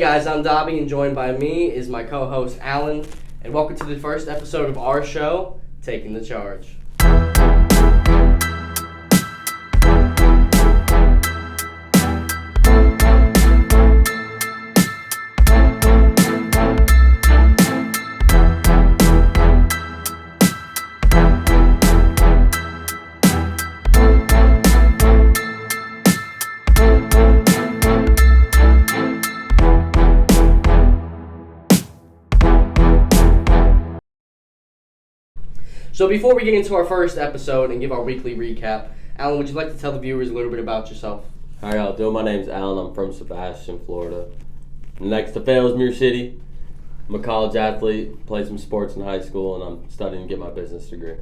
Hey guys, I'm Dobby, and joined by me is my co-host Alan, and welcome to the first episode of our show, Taking the Charge. So before we get into our first episode and give our weekly recap, Alan, would you like to tell the viewers a little bit about yourself? How y'all doing? My name's Alan. I'm from Sebastian, Florida. Next to Failsmere City. I'm a college athlete, played some sports in high school, and I'm studying to get my business degree.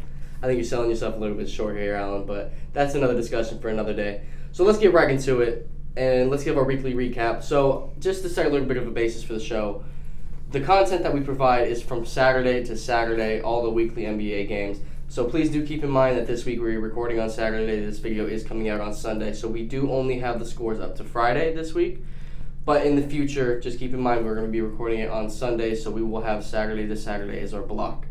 I think you're selling yourself a little bit short here, Alan, but that's another discussion for another day. So let's get right into it, and let's give our weekly recap. So just to set a little bit of a basis for the show, the content that we provide is from Saturday to Saturday, all the weekly NBA games. So please do keep in mind that this week we're recording on Saturday. This video is coming out on Sunday. So we do only have the scores up to Friday this week. But in the future, just keep in mind we're going to be recording it on Sunday. So we will have Saturday to Saturday as our block.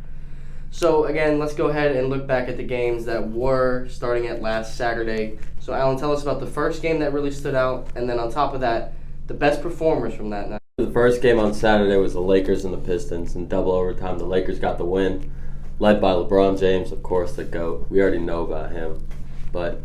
So again, let's go ahead and look back at the games that were starting at last Saturday. So Alan, tell us about the first game that really stood out. And then on top of that, the best performers from that night. The first game on Saturday was the Lakers and the Pistons. In double overtime, the Lakers got the win, led by LeBron James, of course, the GOAT. We already know about him, but,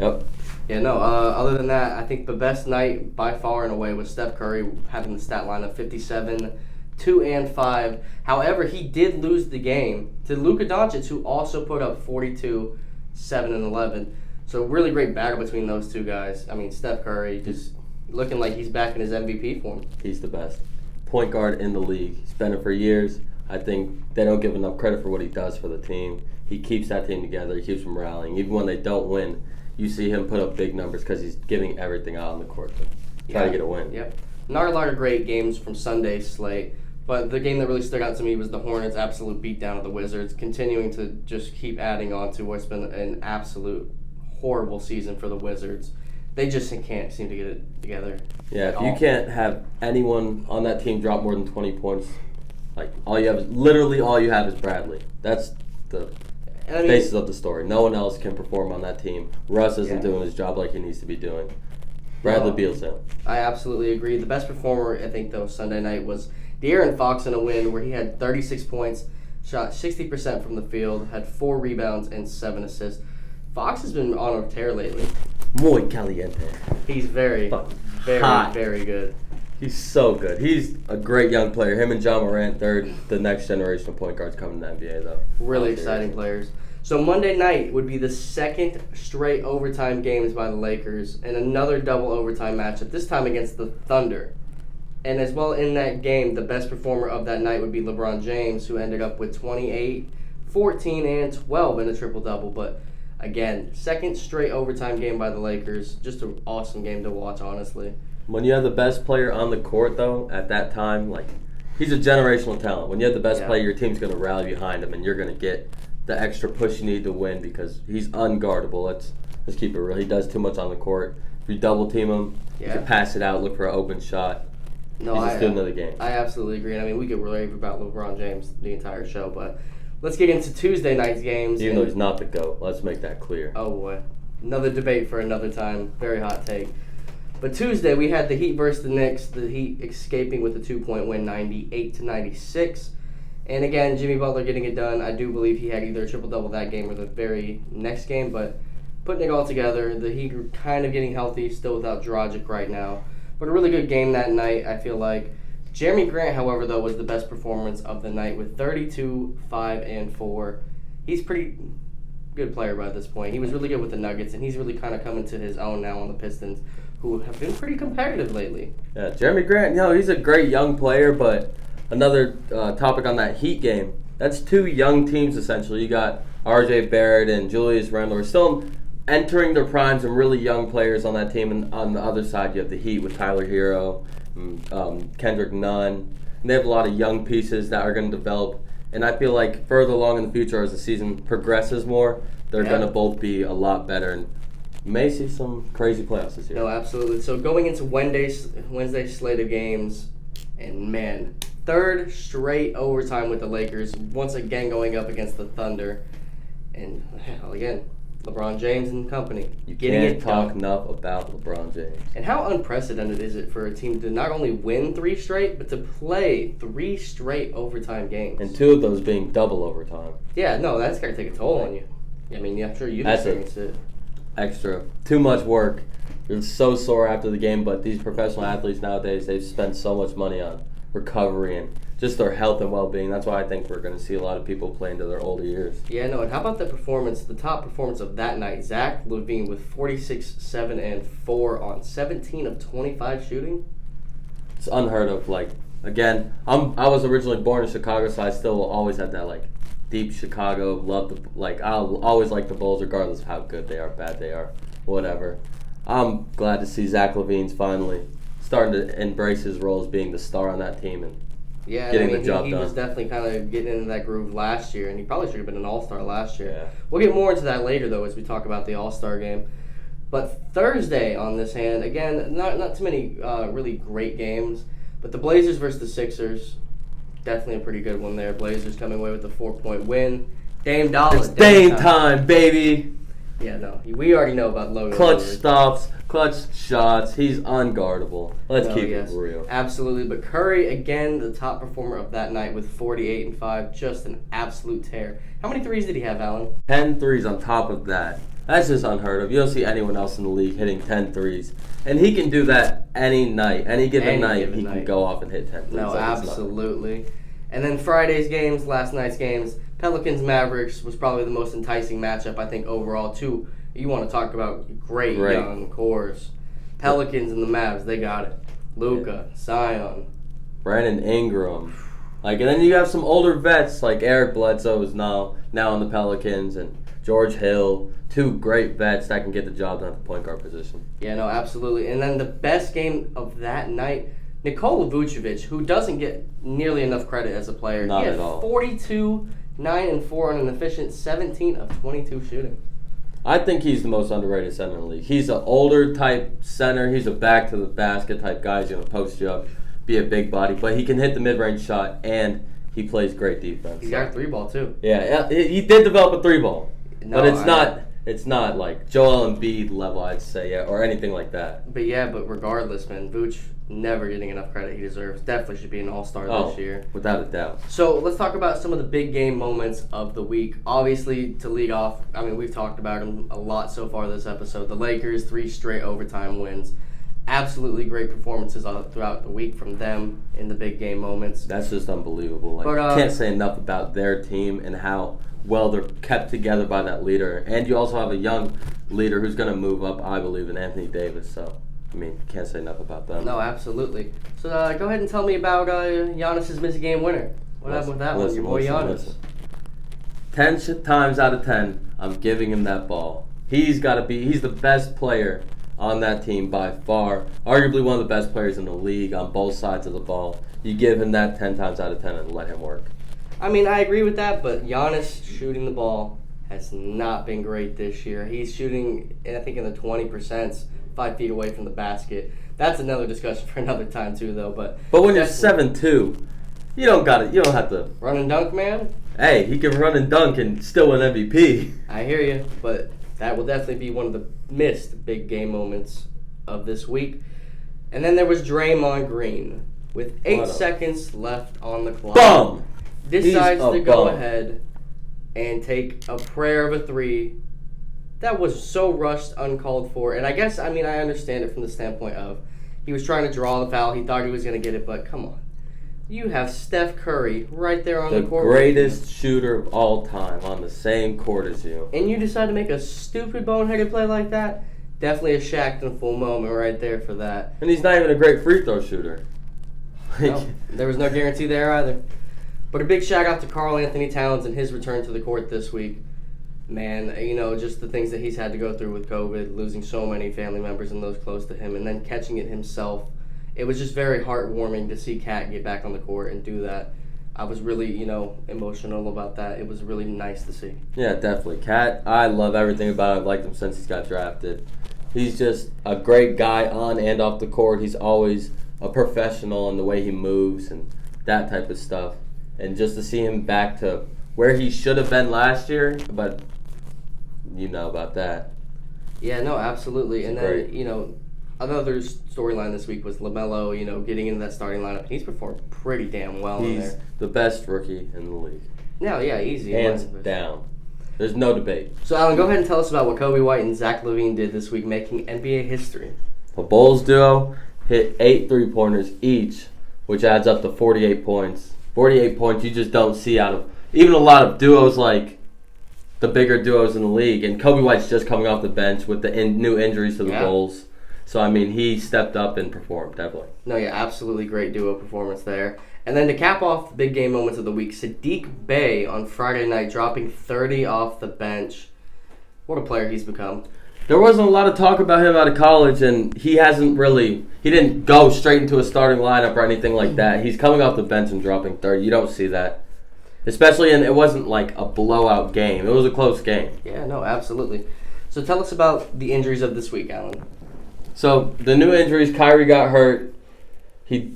yep. Yeah, no, other than that, I think the best night by far and away was Steph Curry having the stat line of 57, 2 and 5. However, he did lose the game to Luka Doncic, who also put up 42, 7 and 11. So really great battle between those two guys. I mean, Steph Curry just looking like he's back in his MVP form. He's the best point guard in the league. He's been it for years. I think they don't give enough credit for what he does for the team. He keeps that team together. He keeps them rallying. Even when they don't win, you see him put up big numbers because he's giving everything out on the court to try to get a win. Yep. Not a lot of great games from Sunday's slate, but the game that really stuck out to me was the Hornets' absolute beatdown of the Wizards, continuing to just keep adding on to what's been an absolute horrible season for the Wizards. They just can't seem to get it together. Yeah, if you can't have anyone on that team drop more than 20 points, like all you have is Bradley. That's the basis of the story. No one else can perform on that team. Russ isn't doing his job like he needs to be doing. Bradley Beal's him. I absolutely agree. The best performer, I think, though, Sunday night was De'Aaron Fox in a win where he had 36 points, shot 60% from the field, had 4 rebounds and 7 assists. Fox has been on a tear lately. Muy caliente. He's very hot. Very good. He's so good. He's a great young player. Him and John Morant, they're the next generation of point guards coming to the NBA, though. Really exciting players. So Monday night would be the second straight overtime games by the Lakers and another double overtime matchup, this time against the Thunder. And as well in that game, the best performer of that night would be LeBron James, who ended up with 28, 14, and 12 in a triple-double. But again, second straight overtime game by the Lakers. Just an awesome game to watch, honestly. When you have the best player on the court, though, at that time, like, he's a generational talent. When you have the best player, your team's going to rally behind him, and you're going to get the extra push you need to win because he's unguardable. Let's keep it real. He does too much on the court. If you double team him, you can pass it out, look for an open shot. No, he's just doing another game. I absolutely agree. I mean, we could rave about LeBron James the entire show, but let's get into Tuesday night's games. Even though he's not the GOAT. Let's make that clear. Oh, boy. Another debate for another time. Very hot take. But Tuesday, we had the Heat versus the Knicks. The Heat escaping with a 2-point win, 98-96. And again, Jimmy Butler getting it done. I do believe he had either a triple-double that game or the very next game. But putting it all together, the Heat are kind of getting healthy, still without Dragic right now. But a really good game that night, I feel like. Jeremy Grant, however, though, was the best performance of the night with 32, 5, and 4. He's pretty good player by this point. He was really good with the Nuggets, and he's really kind of coming to his own now on the Pistons, who have been pretty competitive lately. Yeah, Jeremy Grant, he's a great young player, but another topic on that Heat game, that's 2 young teams, essentially. You got R.J. Barrett and Julius Randle. We're still entering their primes and really young players on that team. And on the other side, you have the Heat with Tyler Hero, Kendrick Nunn. And they have a lot of young pieces that are going to develop. And I feel like further along in the future, as the season progresses more, they're going to both be a lot better. And may see some crazy playoffs this year. No, absolutely. So going into Wednesday's slate of games, and man, third straight overtime with the Lakers, once again going up against the Thunder. And hell, again, LeBron James and company. You getting can't it talk done. enough about LeBron James. And how unprecedented is it for a team to not only win 3 straight, but to play 3 straight overtime games? And 2 of those being double overtime. Yeah, no, that's got to take a toll on you. I mean, yeah, I'm sure you've That's experienced it. Extra. Too much work. You're so sore after the game, but these professional athletes nowadays, they've spent so much money on recovery and just their health and well-being. That's why I think we're going to see a lot of people play into their older years. Yeah, no, and how about the top performance of that night? Zach LaVine with 46, 7, and 4 on 17 of 25 shooting. It's unheard of. Like, again, I was originally born in Chicago, so I still will always have that, like, deep Chicago love. I'll always like the Bulls regardless of how good they are, bad they are, whatever. I'm glad to see Zach LaVine's finally starting to embrace his role as being the star on that team and getting the job he done. was definitely kind of getting into that groove last year, and he probably should have been an All-Star last year. Yeah. We'll get more into that later, though, as we talk about the All-Star game. But Thursday on this hand, again, not too many really great games, but the Blazers versus the Sixers, definitely a pretty good one there. Blazers coming away with a 4-point win. Dame Dollar. It's Dame time, baby. Yeah, no, we already know about Logan. Clutch Lillard. stops, clutch shots. He's unguardable. Let's keep it real. Absolutely. But Curry, again, the top performer of that night with 48 and 5. Just an absolute tear. How many threes did he have, Alan? 10 threes on top of that. That's just unheard of. You don't see anyone else in the league hitting 10 threes. And he can do that any night. Any given night, he can go off and hit 10 threes. No, absolutely. And then Friday's games, last night's games, Pelicans-Mavericks was probably the most enticing matchup, I think, overall, too. You want to talk about great young cores. Pelicans and the Mavs, they got it. Luka, Zion. Brandon Ingram. And then you have some older vets, like Eric Bledsoe is now on the Pelicans, and George Hill. 2 great vets that can get the job done at the point guard position. Yeah, no, absolutely. And then the best game of that night, Nikola Vucevic, who doesn't get nearly enough credit as a player. Not at all. 42, 9, and 4 on an efficient 17 of 22 shooting. I think he's the most underrated center in the league. He's an older type center. He's a back to the basket type guy. He's going to post you up, be a big body, but he can hit the mid-range shot, and he plays great defense. He's got a 3-ball, too. Yeah, he did develop a 3-ball. No, but it's not like Joel Embiid level, I'd say, or anything like that. But regardless, man, Vooch never getting enough credit he deserves. Definitely should be an All-Star this year. Without a doubt. So let's talk about some of the big game moments of the week. Obviously, to lead off, I mean, we've talked about them a lot so far this episode. The Lakers, 3 straight overtime wins. Absolutely great performances throughout the week from them in the big game moments. That's just unbelievable. I can't say enough about their team and how well they're kept together by that leader. And you also have a young leader who's going to move up, I believe, in Anthony Davis. So, I mean, can't say enough about them. No, absolutely. So go ahead and tell me about Giannis's missed game winner. What happened with that one? Your boy Giannis. 10 times out of 10, I'm giving him that ball. He's the best player on that team by far. Arguably one of the best players in the league on both sides of the ball. You give him that 10 times out of 10 and let him work. I mean, I agree with that, but Giannis shooting the ball has not been great this year. He's shooting, I think, in the 20%, 5 feet away from the basket. That's another discussion for another time, too, though. But when you're 7'2", you don't have to run and dunk, man. Hey, he can run and dunk and still win MVP. I hear you, but that will definitely be one of the missed big game moments of this week. And then there was Draymond Green with 8 seconds left on the clock. Bum! Decides to go ahead and take a prayer of a 3 that was so rushed, uncalled for. And I understand it from the standpoint of he was trying to draw the foul. He thought he was going to get it, but come on. You have Steph Curry right there on the court. The greatest shooter of all time on the same court as you. And you decide to make a stupid boneheaded play like that? Definitely a Shaq-full moment right there for that. And he's not even a great free throw shooter. No, there was no guarantee there either. But a big shout out to Karl Anthony Towns and his return to the court this week. Man, just the things that he's had to go through with COVID, losing so many family members and those close to him, and then catching it himself. It was just very heartwarming to see Cat get back on the court and do that. I was really, emotional about that. It was really nice to see. Yeah, definitely. Cat, I love everything about him. I've liked him since he's got drafted. He's just a great guy on and off the court. He's always a professional in the way he moves and that type of stuff. And just to see him back to where he should have been last year, but you know about that. Yeah, no, absolutely. And Great. then, another storyline this week was LaMelo, getting into that starting lineup. He's performed pretty damn well in He's there. the best rookie in the league. No, yeah, easy. Hands down. There's no debate. So, Alan, go ahead and tell us about what Kobe White and Zach LaVine did this week, making NBA history. The Bulls duo hit 8 3-pointers each, which adds up to 48 points. 48 points you just don't see out of even a lot of duos like the bigger duos in the league. And Kobe White's just coming off the bench with the new injuries to the Bulls. So, I mean, he stepped up and performed, definitely. No, yeah, absolutely great duo performance there. And then to cap off the big game moments of the week, Sadiq Bey on Friday night dropping 30 off the bench. What a player he's become. There wasn't a lot of talk about him out of college, and he didn't go straight into a starting lineup or anything like that. He's coming off the bench and dropping 30. You don't see that. Especially it wasn't like a blowout game. It was a close game. Yeah, no, absolutely. So tell us about the injuries of this week, Alan. So the new injuries, Kyrie got hurt.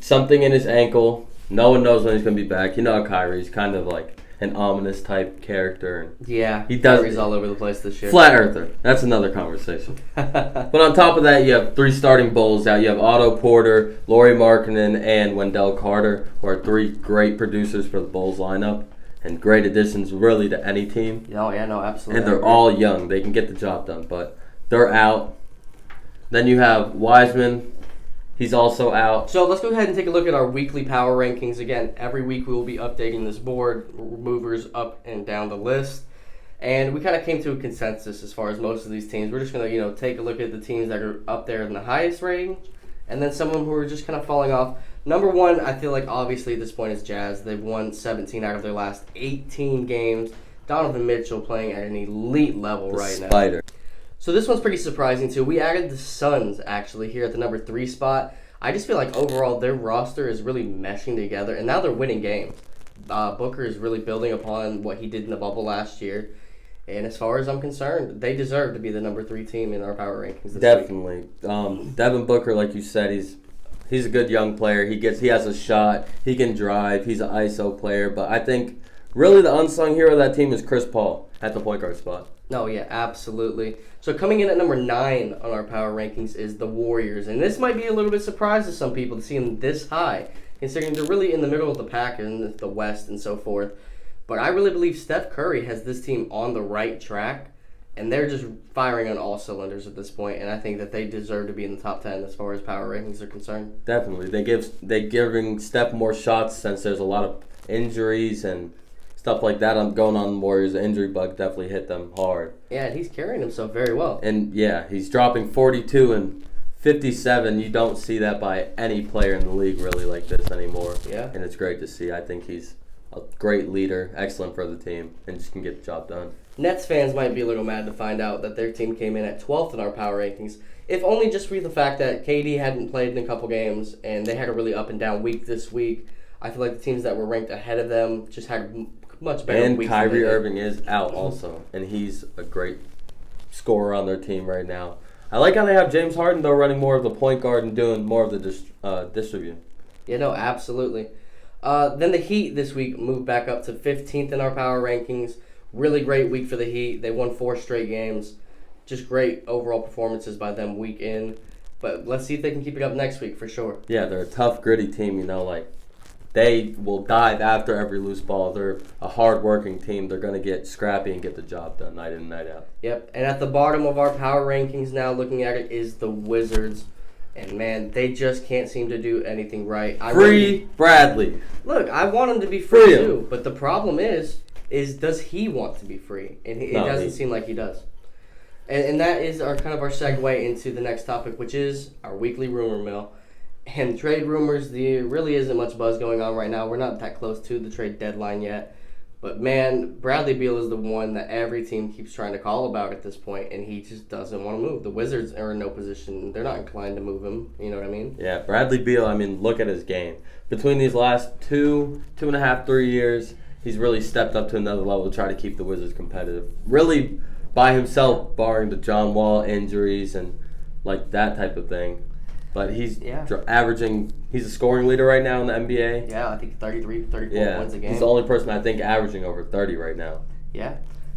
Something in his ankle. No one knows when he's going to be back. You know how Kyrie's kind of like an ominous type character. Yeah, he does. Kyrie's all over the place this year. Flat earther. That's another conversation. But on top of that, you have 3 starting Bulls out. You have Otto Porter, Lauri Markkanen, and Wendell Carter, who are 3 great producers for the Bulls lineup and great additions really to any team. Oh, yeah, no, absolutely. And they're all young. They can get the job done, but they're out. Then you have Wiseman. He's also out. So let's go ahead and take a look at our weekly power rankings. Again, every week we will be updating this board, movers up and down the list. And we kind of came to a consensus as far as most of these teams. We're just going to, take a look at the teams that are up there in the highest range, and then some of them who are just kind of falling off. Number one, I feel like obviously at this point is Jazz. They've won 17 out of their last 18 games. Donovan Mitchell playing at an elite level right now. Spider. So this one's pretty surprising too. We added the Suns actually here at the number 3 spot. I just feel like overall their roster is really meshing together, and now they're winning games. Booker is really building upon what he did in the bubble last year. And as far as I'm concerned, they deserve to be the number 3 team in our power rankings this Definitely. Devin Booker, like you said, he's a good young player. He has a shot. He can drive. He's an ISO player. But I think really the unsung hero of that team is Chris Paul at the point guard spot. No, yeah, absolutely. So coming in at number 9 on our power rankings is the Warriors. And this might be a little bit surprise to some people to see them this high, considering they're really in the middle of the pack in the West and so forth. But I really believe Steph Curry has this team on the right track, and they're just firing on all cylinders at this point, and I think that they deserve to be in the top 10 as far as power rankings are concerned. Definitely. They're giving Steph more shots since there's a lot of injuries and stuff like that going on in the Warriors. The injury bug definitely hit them hard. Yeah, and he's carrying himself very well. And, yeah, he's dropping 42 and 57. You don't see that by any player in the league really like this anymore. Yeah. And it's great to see. I think he's a great leader, excellent for the team, and just can get the job done. Nets fans might be a little mad to find out that their team came in at 12th in our power rankings, if only just for the fact that KD hadn't played in a couple games, and they had a really up and down week this week. I feel like the teams that were ranked ahead of them just had much better weeks. And Kyrie Irving is out also, and he's a great scorer on their team right now. I like how they have James Harden, though, running more of the point guard and doing more of the distribute. Yeah, no, absolutely. Then the Heat this week moved back up to 15th in our power rankings. Really great week for the Heat. They won 4 straight games. Just great overall performances by them week in. But let's see if they can keep it up next week for sure. Yeah, they're a tough, gritty team, They will dive after every loose ball. They're a hard-working team. They're going to get scrappy and get the job done night in and night out. Yep, and at the bottom of our power rankings now, looking at it, is the Wizards. And, man, they just can't seem to do anything right. Free Bradley. Look, I want him to be free too. But the problem is does he want to be free? And it doesn't seem like he does. And that is our segue into the next topic, which is our weekly rumor mill. And trade rumors, there really isn't much buzz going on right now. We're not that close to the trade deadline yet. But man, Bradley Beal is the one that every team keeps trying to call about at this point, and he just doesn't want to move. The Wizards are in no position; they're not inclined to move him. You know what I mean? Yeah, Bradley Beal. I mean, look at his game. Between these last 2.5, 3 years, he's really stepped up to another level to try to keep the Wizards competitive. Really, by himself, barring the John Wall injuries and like that type of thing. But he's averaging. He's a scoring leader right now in the NBA. Yeah, I think 33, 34 points a game. He's the only person I think averaging over 30 right now. Yeah.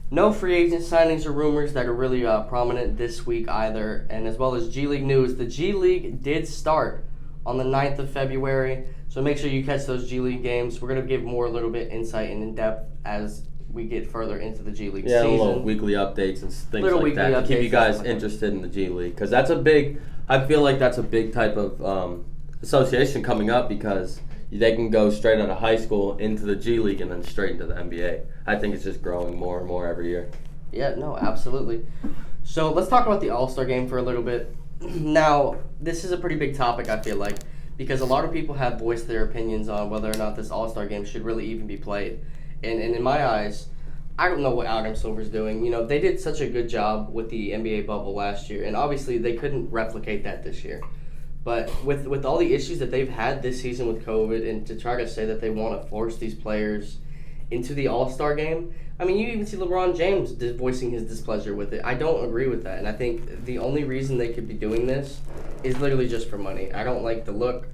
No free agent signings or rumors that are really prominent this week either. And as well as G League news, the G League did start on the 9th of February. So make sure you catch those G League games. We're going to give more a little bit insight and in depth as we get further into the G League season. Yeah, little weekly updates and things like that to keep you guys interested in the G League. Because that's a big, I feel like that's a big type of association coming up because they can go straight out of high school into the G League and then straight into the NBA. I think it's just growing more and more every year. Yeah, no, absolutely. So let's talk about the All-Star game for a little bit. Now, this is a pretty big topic, I feel like, because a lot of people have voiced their opinions on whether or not this All-Star game should really even be played. And in my eyes, I don't know what Adam Silver's doing. You know, they did such a good job with the NBA bubble last year, and obviously they couldn't replicate that this year. But with all the issues that they've had this season with COVID, and to try to say that they want to force these players into the All-Star game, I mean, you even see LeBron James voicing his displeasure with it. I don't agree with that, and I think the only reason they could be doing this is literally just for money. I don't like the look.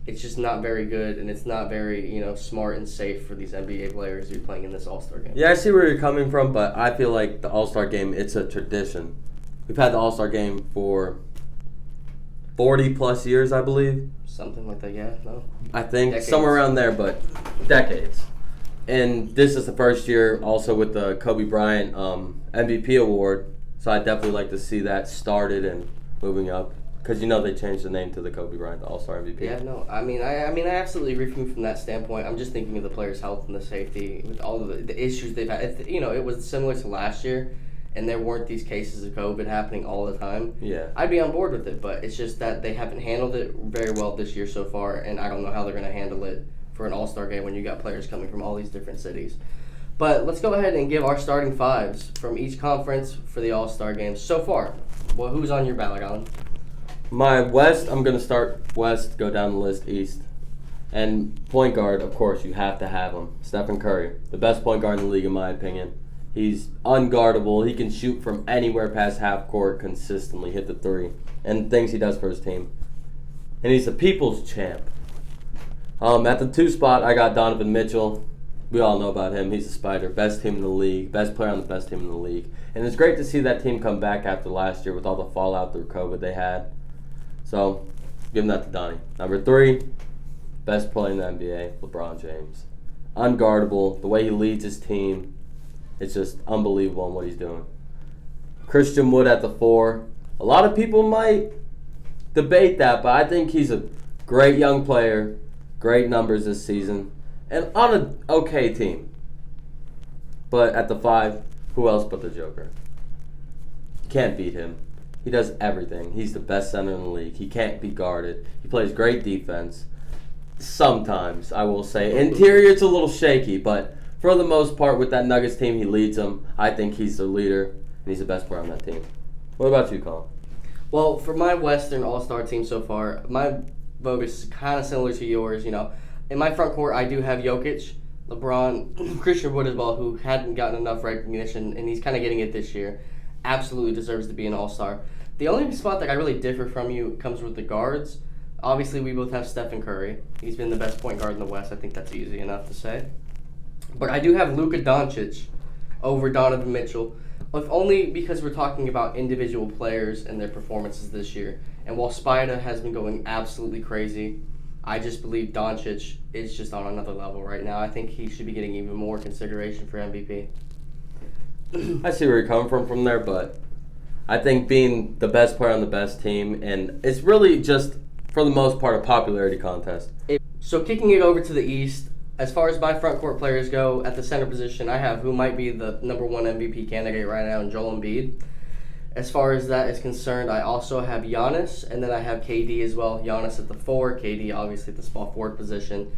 It's just not very good, and it's not very, smart and safe for these NBA players to be playing in this All-Star game. Yeah, I see where you're coming from, but I feel like the All-Star game, it's a tradition. We've had the All-Star game for 40-plus years, I believe. Something like that, yeah, no? I think Decades. somewhere around there, but decades. And this is the first year also with the Kobe Bryant MVP award, so I'd definitely like to see that started and moving up. Because they changed the name to the Kobe Bryant, the All-Star MVP. Yeah, no, I mean, I absolutely agree from that standpoint. I'm just thinking of the players' health and the safety with all of the issues they've had. It was similar to last year, and there weren't these cases of COVID happening all the time. Yeah, I'd be on board with it, but it's just that they haven't handled it very well this year so far, and I don't know how they're going to handle it for an All-Star game when you got players coming from all these different cities. But let's go ahead and give our starting fives from each conference for the All-Star game so far. Well, who's on your ballot, Alan? My West, I'm going to start West, go down the list East. And point guard, of course, you have to have him. Stephen Curry, the best point guard in the league in my opinion. He's unguardable. He can shoot from anywhere past half court consistently, hit the three, and things he does for his team. And he's a people's champ. At the 2 spot, I got Donovan Mitchell. We all know about him. He's a Spider. Best team in the league. Best player on the best team in the league. And it's great to see that team come back after last year with all the fallout through COVID they had. So, give him that to Donnie. Number 3, best player in the NBA, LeBron James. Unguardable. The way he leads his team, it's just unbelievable in what he's doing. Christian Wood at the 4. A lot of people might debate that, but I think he's a great young player, great numbers this season, and on an okay team. But at the 5, who else but the Joker? Can't beat him. He does everything. He's the best center in the league. He can't be guarded. He plays great defense. Sometimes, I will say. Interior, it's a little shaky, but for the most part, with that Nuggets team, he leads them. I think he's the leader, and he's the best player on that team. What about you, Colin? Well, for my Western All-Star team so far, my vote is kind of similar to yours. In my front court, I do have Jokic, LeBron, Christian Wood as well, who hadn't gotten enough recognition, and he's kind of getting it this year. Absolutely deserves to be an All-Star. The only spot that I really differ from you comes with the guards. Obviously, we both have Stephen Curry. He's been the best point guard in the West. I think that's easy enough to say. But I do have Luka Doncic over Donovan Mitchell, if only because we're talking about individual players and their performances this year. And while Spida has been going absolutely crazy, I just believe Doncic is just on another level right now. I think he should be getting even more consideration for MVP. I see where you're coming from there, but I think being the best player on the best team, and it's really just, for the most part, a popularity contest. So kicking it over to the East, as far as my front court players go, at the center position, I have who might be the number 1 MVP candidate right now in Joel Embiid. As far as that is concerned, I also have Giannis, and then I have KD as well. Giannis at the 4, KD obviously at the small forward position.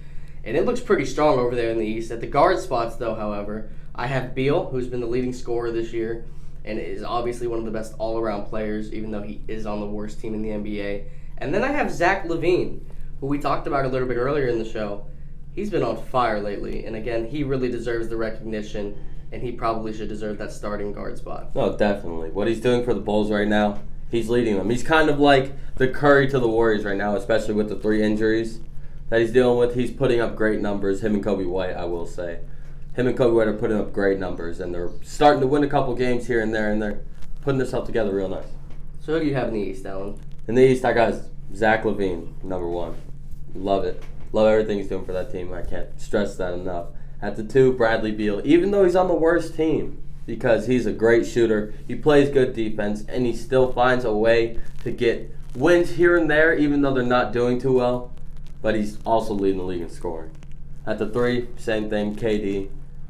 And it looks pretty strong over there in the East. At the guard spots, though, however, I have Beal, who's been the leading scorer this year and is obviously one of the best all-around players, even though he is on the worst team in the NBA. And then I have Zach LaVine, who we talked about a little bit earlier in the show. He's been on fire lately, and again, he really deserves the recognition, and he probably should deserve that starting guard spot. No, definitely. What he's doing for the Bulls right now, he's leading them. He's kind of like the Curry to the Warriors right now, especially with the 3 injuries that he's dealing with. He's putting up great numbers. Him and Kobe White, I will say. Him and Kobe White are putting up great numbers, and they're starting to win a couple games here and there, and they're putting themselves together real nice. So who do you have in the East, Alan? In the East, I got Zach LaVine, number 1. Love it. Love everything he's doing for that team. I can't stress that enough. At the 2, Bradley Beal, even though he's on the worst team, because he's a great shooter, he plays good defense, and he still finds a way to get wins here and there, even though they're not doing too well. But he's also leading the league in scoring. At the 3, same thing, KD.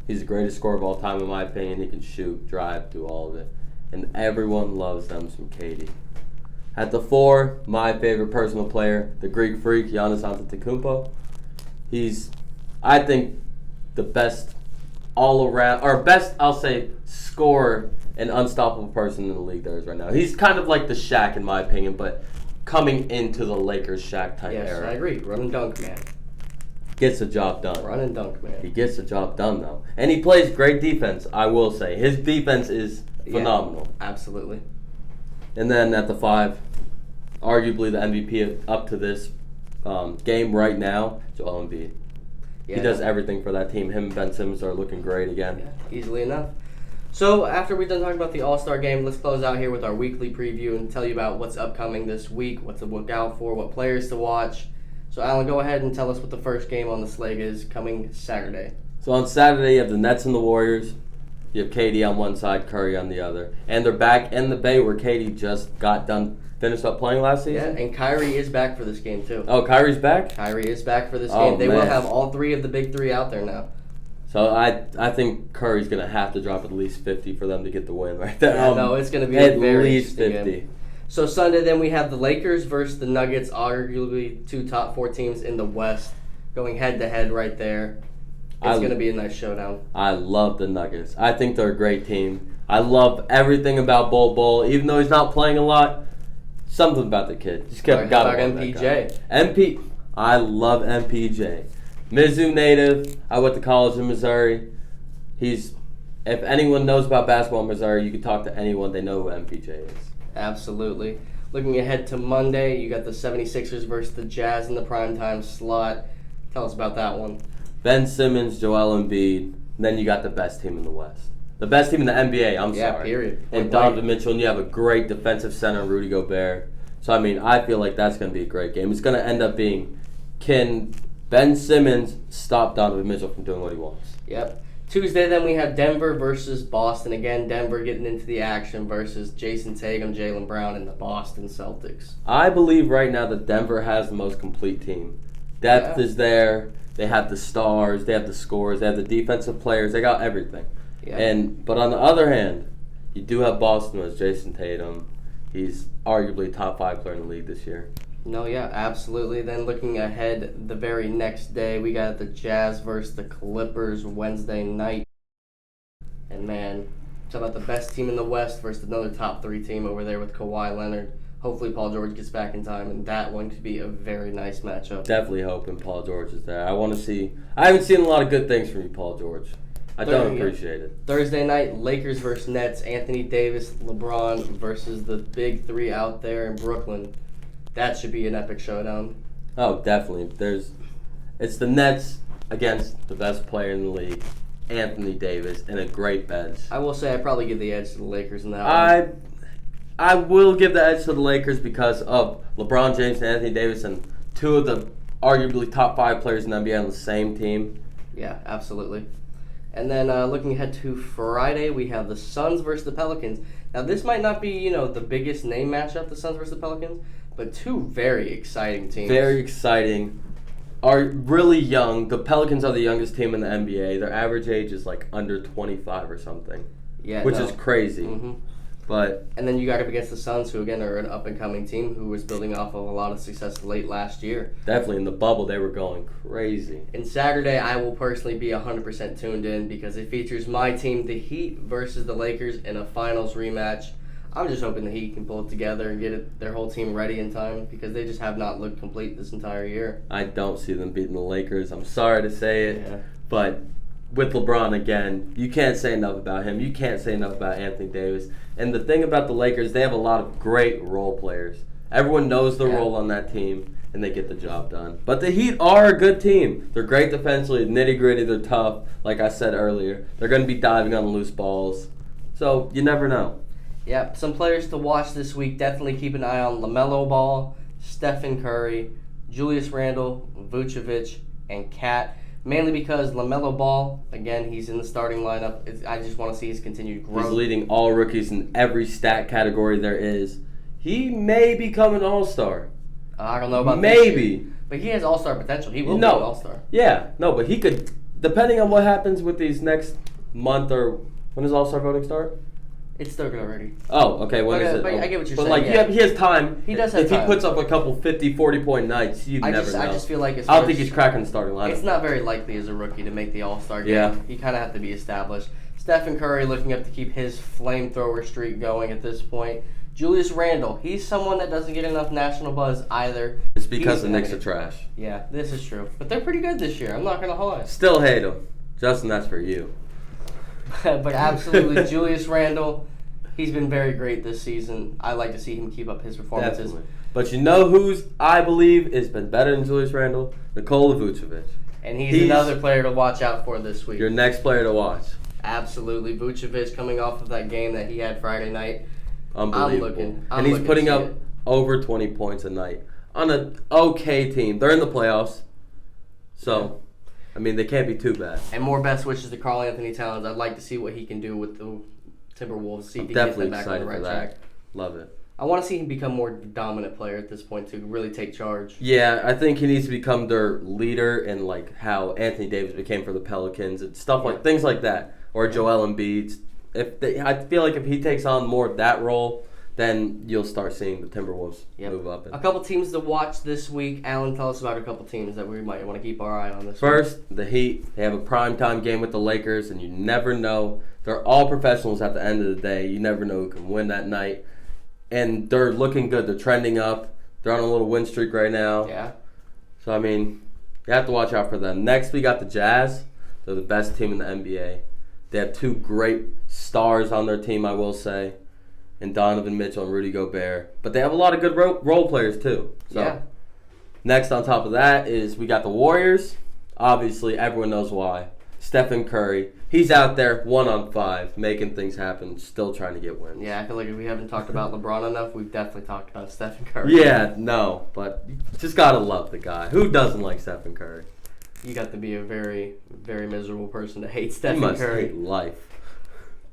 He's the greatest scorer of all time, in my opinion. He can shoot, drive, do all of it. And everyone loves them some KD. At the 4, my favorite personal player, the Greek freak, Giannis Antetokounmpo. He's, I think, the best all-around, or best, I'll say, scorer and unstoppable person in the league there is right now. He's kind of like the Shaq, in my opinion, but coming into the Lakers Shaq type era. Yes, I agree. Run and dunk, man. Gets the job done. Run and dunk, man. He gets the job done, though. And he plays great defense, I will say. His defense is phenomenal. Yeah, absolutely. And then at the 5, arguably the MVP up to this game right now, Joel Embiid. Yeah, he does everything for that team. Him and Ben Simmons are looking great again. Yeah, easily enough. So after we're done talking about the All-Star game, let's close out here with our weekly preview and tell you about what's upcoming this week, what to look out for, what players to watch. So, Alan, go ahead and tell us what the first game on the slate is coming Saturday. So, on Saturday, you have the Nets and the Warriors. You have KD on one side, Curry on the other. And they're back in the Bay where KD just got done, finished up playing last season. Yeah, and Kyrie is back for this game, too. Oh, Kyrie's back? Kyrie is back for this Oh, game. They man. will have all 3 of the big 3 out there now. So, I think Curry's going to have to drop at least 50 for them to get the win right there. Yeah, no, it's going to be at a very least interesting 50. game. So Sunday, then we have the Lakers versus the Nuggets, arguably 2 top 4 teams in the West, going head-to-head right there. It's going to be a nice showdown. I love the Nuggets. I think they're a great team. I love everything about Bol. Even though he's not playing a lot, something about the kid. Just kept got about MPJ. I love MPJ. Mizzou native. I went to college in Missouri. If anyone knows about basketball in Missouri, you can talk to anyone. They know who MPJ is. Absolutely. Looking ahead to Monday, you got the 76ers versus the Jazz in the primetime slot. Tell us about that one. Ben Simmons, Joel Embiid. Then you got the best team in the West. The best team in the NBA, I'm sorry. Yeah, period. And Donovan Mitchell, and you have a great defensive center, Rudy Gobert. So, I feel like that's going to be a great game. It's going to end up being, can Ben Simmons stop Donovan Mitchell from doing what he wants? Yep. Tuesday, then, we have Denver versus Boston. Again, Denver getting into the action versus Jason Tatum, Jaylen Brown, and the Boston Celtics. I believe right now that Denver has the most complete team. Depth is there. They have the stars. They have the scores. They have the defensive players. They got everything. Yeah. But on the other hand, you do have Boston with Jason Tatum. He's arguably top 5 player in the league this year. No, yeah, absolutely. Then looking ahead, the very next day, we got the Jazz versus the Clippers Wednesday night. And man, talk about the best team in the West versus another top 3 team over there with Kawhi Leonard. Hopefully Paul George gets back in time, and that one could be a very nice matchup. Definitely hoping Paul George is there. I haven't seen a lot of good things from you, Paul George. I don't appreciate it. Thursday night, Lakers versus Nets. Anthony Davis, LeBron versus the big 3 out there in Brooklyn. That should be an epic showdown. Oh, definitely. It's the Nets against the best player in the league, Anthony Davis, and a great bench. I will say I'd probably give the edge to the Lakers in that one. I will give the edge to the Lakers because of LeBron James and Anthony Davis and 2 of the arguably top 5 players in the NBA on the same team. Yeah, absolutely. And then looking ahead to Friday, we have the Suns versus the Pelicans. Now, this might not be, the biggest name matchup, the Suns versus the Pelicans, but 2 very exciting teams. Very exciting. Are really young. The Pelicans are the youngest team in the NBA. Their average age is like under 25 or something. Yeah, which is crazy. Mm-hmm. But And then you got up against the Suns, who again are an up-and-coming team who was building off of a lot of success late last year. definitely in the bubble, they were going crazy. And Saturday, I will personally be 100% tuned in because it features my team, the Heat, versus the Lakers in a finals rematch. I'm just hoping the Heat can pull it together and get their whole team ready in time because they just have not looked complete this entire year. I don't see them beating the Lakers. I'm sorry to say it, Yeah. but with LeBron again, you can't say enough about him. You can't say enough about Anthony Davis. And the thing about the Lakers, they have a lot of great role players. Everyone knows the role on that team, and they get the job done. But the Heat are a good team. They're great defensively, nitty-gritty, they're tough. Like I said earlier, they're going to be diving on the loose balls. So you never know. Yeah, some players to watch this week. Definitely keep an eye on LaMelo Ball, Stephen Curry, Julius Randle, Vucevic, and Cat. Mainly because LaMelo Ball, again, he's in the starting lineup. I just want to see his continued growth. He's leading all rookies in every stat category there is. He may become an all-star. I don't know about maybe. this year, but he has all-star potential. He will be an all-star. Yeah, no, but he could, depending on what happens with these next month or when does all-star voting start? It's started already. Oh, okay. When is it? But I get what you're but saying. But like, he has time. He does have if time. If he puts up a couple 50, 40-point nights, you never know. I just feel like I don't think he's cracking the starting lineup. It's not very likely as a rookie to make the All-Star game. Yeah. He kind of have to be established. Stephen Curry looking up to keep his flamethrower streak going at this point. Julius Randle, he's someone that doesn't get enough national buzz either. It's because the Knicks are trash. Yeah, this is true. But they're pretty good this year. I'm not going to lie. Still hate him. Justin, that's for you. But absolutely, Julius Randle, he's been very great this season. I like to see him keep up his performances. Definitely. But you know who's, I believe, has been better than Julius Randle? Nikola Vucevic. And he's another player to watch out for this week. Your next player to watch. Absolutely. Vucevic coming off of that game that he had Friday night. Unbelievable. I'm and he's looking putting to up see it. over 20 points a night on an okay team. They're in the playoffs. So, I mean, they can't be too bad. And more best wishes to Karl Anthony Towns. I'd like to see what he can do with the Timberwolves. See if he can get them back on the right track. Love it. I want to see him become more dominant player at this point to really take charge. Yeah, I think he needs to become their leader and like how Anthony Davis became for the Pelicans and stuff like things like that. Or Joel Embiid. I feel like if he takes on more of that role, then you'll start seeing the Timberwolves move up. A couple teams to watch this week. Alan, tell us about a couple teams that we might want to keep our eye on this First, the Heat. They have a primetime game with the Lakers, and you never know. They're all professionals at the end of the day. You never know who can win that night. And they're looking good. They're trending up. They're on a little win streak right now. Yeah. So, I mean, you have to watch out for them. Next, we got the Jazz. They're the best team in the NBA. They have two great stars on their team, I will say, and Donovan Mitchell and Rudy Gobert. But they have a lot of good role players, too. So, next on top of that is we got the Warriors. Obviously, everyone knows why. Stephen Curry. He's out there 1-on-5, making things happen, still trying to get wins. Yeah, I feel like if we haven't talked about LeBron enough, we've definitely talked about Stephen Curry. Yeah, no, but you just got to love the guy. Who doesn't like Stephen Curry? You got to be a very, very miserable person to hate Stephen He must Curry. hate life.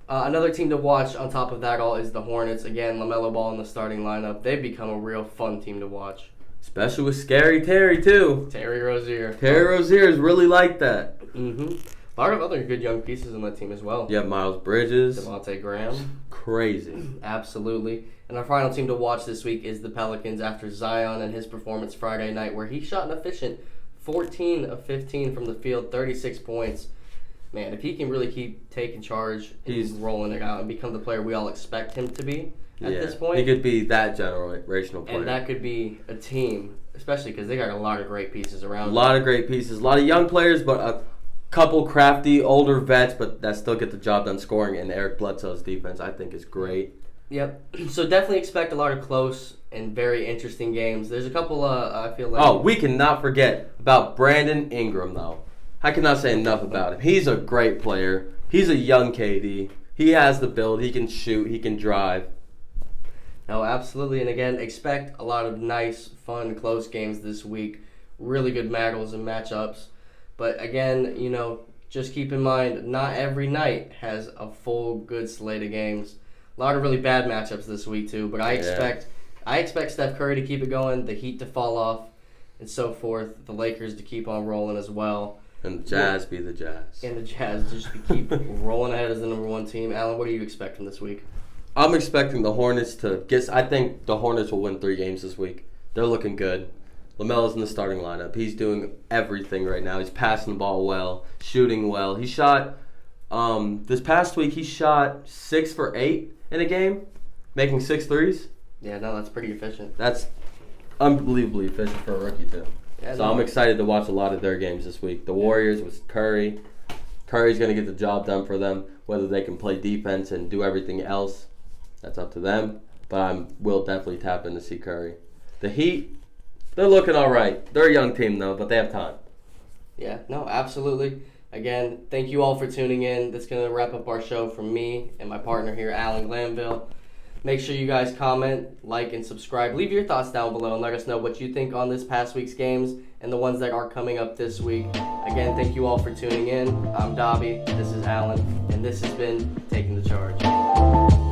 Another team to watch on top of that all is the Hornets. Again, LaMelo Ball in the starting lineup. They've become a real fun team to watch. Especially with Scary Terry, too. Terry Rozier. Terry Rozier is really like that. Mm-hmm. A lot of other good young pieces on that team as well. You have Miles Bridges. Devontae Graham. Crazy. Absolutely. And our final team to watch this week is the Pelicans after Zion and his performance Friday night where he shot an efficient 14 of 15 from the field, 36 points. Man, if he can really keep taking charge, he's rolling it out and become the player we all expect him to be at this point. He could be that generational player. And that could be a team, especially because they got a lot of great pieces around. A lot of great pieces. A lot of young players, but a couple crafty, older vets, but that still get the job done scoring. And Eric Bledsoe's defense, I think, is great. Yep. So definitely expect a lot of close and very interesting games. There's a couple, I feel like... Oh, we cannot forget about Brandon Ingram, though. I cannot say enough about him. He's a great player. He's a young KD. He has the build. He can shoot. He can drive. No, absolutely. And again, expect a lot of nice, fun, close games this week. Really good battles and matchups. But again, just keep in mind, not every night has a full, good slate of games. A lot of really bad matchups this week, too. But I expect Steph Curry to keep it going, the Heat to fall off, and so forth. The Lakers to keep on rolling as well. And the Jazz be the Jazz. And the Jazz just keep rolling ahead as the number one team. Alan, what do you expect from this week? I'm expecting the Hornets to get. I think the Hornets will win 3 games this week. They're looking good. LaMelo's in the starting lineup. He's doing everything right now. He's passing the ball well, shooting well. He shot this past week. He shot 6 for 8 in a game, making 6 threes. Yeah, no, that's pretty efficient. That's unbelievably efficient for a rookie too. Yeah, So I'm excited to watch a lot of their games this week. The Warriors with Curry. Curry's going to get the job done for them. Whether they can play defense and do everything else, that's up to them. But I will definitely tap in to see Curry. The Heat, they're looking all right. They're a young team, though, but they have time. Yeah, no, absolutely. Again, thank you all for tuning in. That's going to wrap up our show from me and my partner here, Alan Glanville. Make sure you guys comment, like, and subscribe. Leave your thoughts down below and let us know what you think on this past week's games and the ones that are coming up this week. Again, thank you all for tuning in. I'm Dobby, this is Alan, and this has been Taking the Charge.